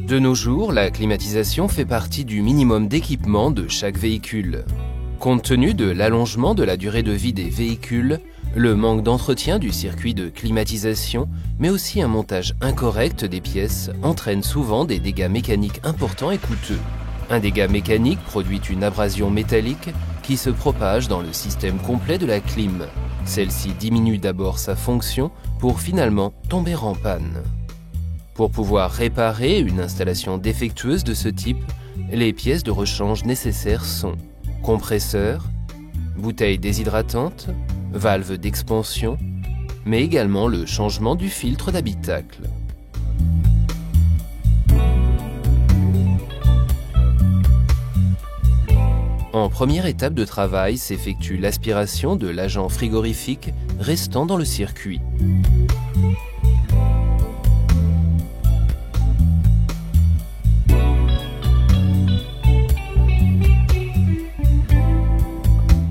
De nos jours, la climatisation fait partie du minimum d'équipement de chaque véhicule. Compte tenu de l'allongement de la durée de vie des véhicules, le manque d'entretien du circuit de climatisation, mais aussi un montage incorrect des pièces, entraîne souvent des dégâts mécaniques importants et coûteux. Un dégât mécanique produit une abrasion métallique qui se propage dans le système complet de la clim. Celle-ci diminue d'abord sa fonction pour finalement tomber en panne. Pour pouvoir réparer une installation défectueuse de ce type, les pièces de rechange nécessaires sont compresseur, bouteille déshydratante, valve d'expansion, mais également le changement du filtre d'habitacle. En première étape de travail s'effectue l'aspiration de l'agent frigorifique restant dans le circuit.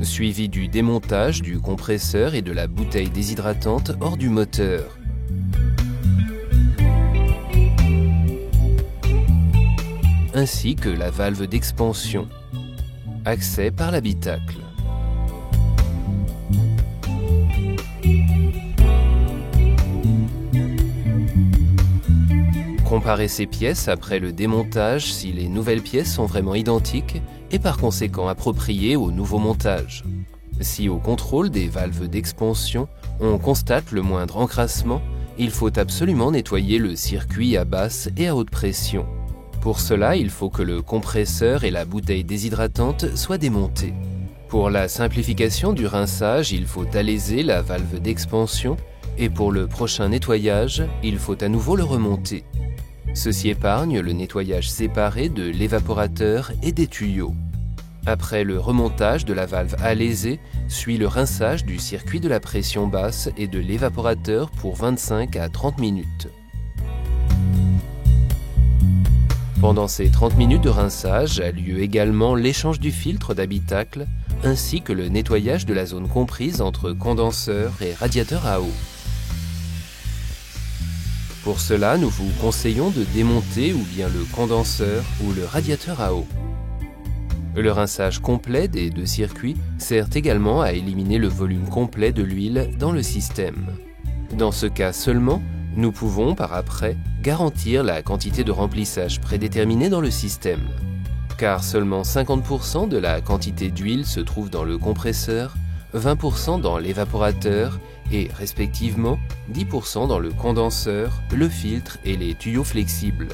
Suivi du démontage du compresseur et de la bouteille déshydratante hors du moteur. Ainsi que la valve d'expansion. Accès par l'habitacle. Comparer ces pièces après le démontage si les nouvelles pièces sont vraiment identiques et par conséquent appropriées au nouveau montage. Si au contrôle des valves d'expansion, on constate le moindre encrassement, il faut absolument nettoyer le circuit à basse et à haute pression. Pour cela, il faut que le compresseur et la bouteille déshydratante soient démontés. Pour la simplification du rinçage, il faut alaiser la valve d'expansion et pour le prochain nettoyage, il faut à nouveau le remonter. Ceci épargne le nettoyage séparé de l'évaporateur et des tuyaux. Après le remontage de la valve alaisée, suit le rinçage du circuit de la pression basse et de l'évaporateur pour 25 à 30 minutes. Pendant ces 30 minutes de rinçage a lieu également l'échange du filtre d'habitacle ainsi que le nettoyage de la zone comprise entre condenseur et radiateur à eau. Pour cela, nous vous conseillons de démonter ou bien le condenseur ou le radiateur à eau. Le rinçage complet des deux circuits sert également à éliminer le volume complet de l'huile dans le système. Dans ce cas seulement, nous pouvons, par après, garantir la quantité de remplissage prédéterminée dans le système. Car seulement 50% de la quantité d'huile se trouve dans le compresseur, 20% dans l'évaporateur et, respectivement, 10% dans le condenseur, le filtre et les tuyaux flexibles.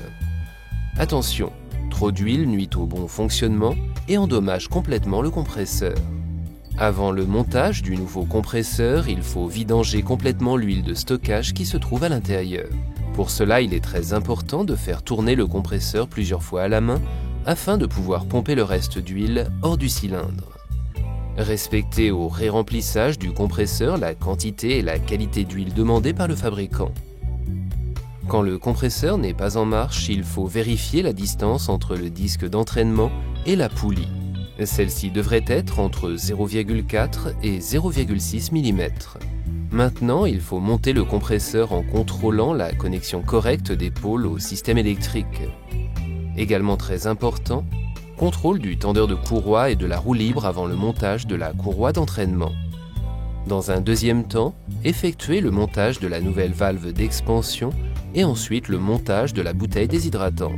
Attention, trop d'huile nuit au bon fonctionnement et endommage complètement le compresseur. Avant le montage du nouveau compresseur, il faut vidanger complètement l'huile de stockage qui se trouve à l'intérieur. Pour cela, il est très important de faire tourner le compresseur plusieurs fois à la main afin de pouvoir pomper le reste d'huile hors du cylindre. Respectez au réremplissage du compresseur la quantité et la qualité d'huile demandée par le fabricant. Quand le compresseur n'est pas en marche, il faut vérifier la distance entre le disque d'entraînement et la poulie. Celle-ci devrait être entre 0,4 et 0,6 mm. Maintenant, il faut monter le compresseur en contrôlant la connexion correcte des pôles au système électrique. Également très important, contrôle du tendeur de courroie et de la roue libre avant le montage de la courroie d'entraînement. Dans un deuxième temps, effectuez le montage de la nouvelle valve d'expansion et ensuite le montage de la bouteille déshydratante.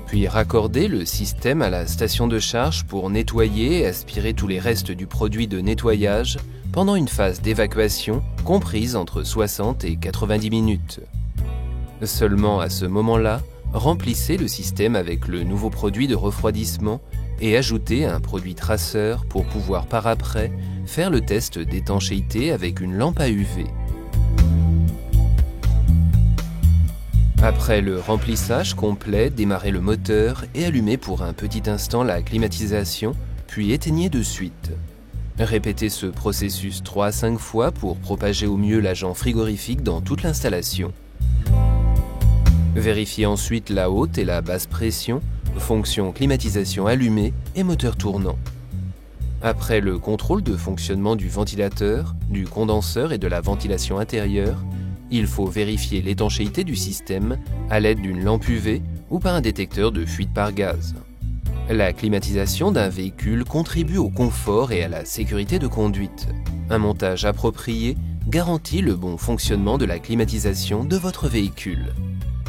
Puis raccordez le système à la station de charge pour nettoyer et aspirer tous les restes du produit de nettoyage pendant une phase d'évacuation comprise entre 60 et 90 minutes. Seulement à ce moment-là, remplissez le système avec le nouveau produit de refroidissement et ajoutez un produit traceur pour pouvoir par après faire le test d'étanchéité avec une lampe à UV. Après le remplissage complet, démarrez le moteur et allumez pour un petit instant la climatisation, puis éteignez de suite. Répétez ce processus 3 à 5 fois pour propager au mieux l'agent frigorifique dans toute l'installation. Vérifiez ensuite la haute et la basse pression, fonction climatisation allumée et moteur tournant. Après le contrôle de fonctionnement du ventilateur, du condenseur et de la ventilation intérieure, il faut vérifier l'étanchéité du système à l'aide d'une lampe UV ou par un détecteur de fuite par gaz. La climatisation d'un véhicule contribue au confort et à la sécurité de conduite. Un montage approprié garantit le bon fonctionnement de la climatisation de votre véhicule.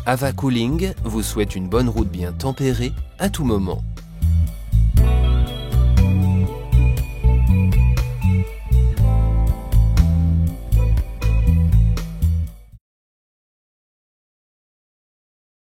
Ava Cooling vous souhaite une bonne route bien tempérée à tout moment.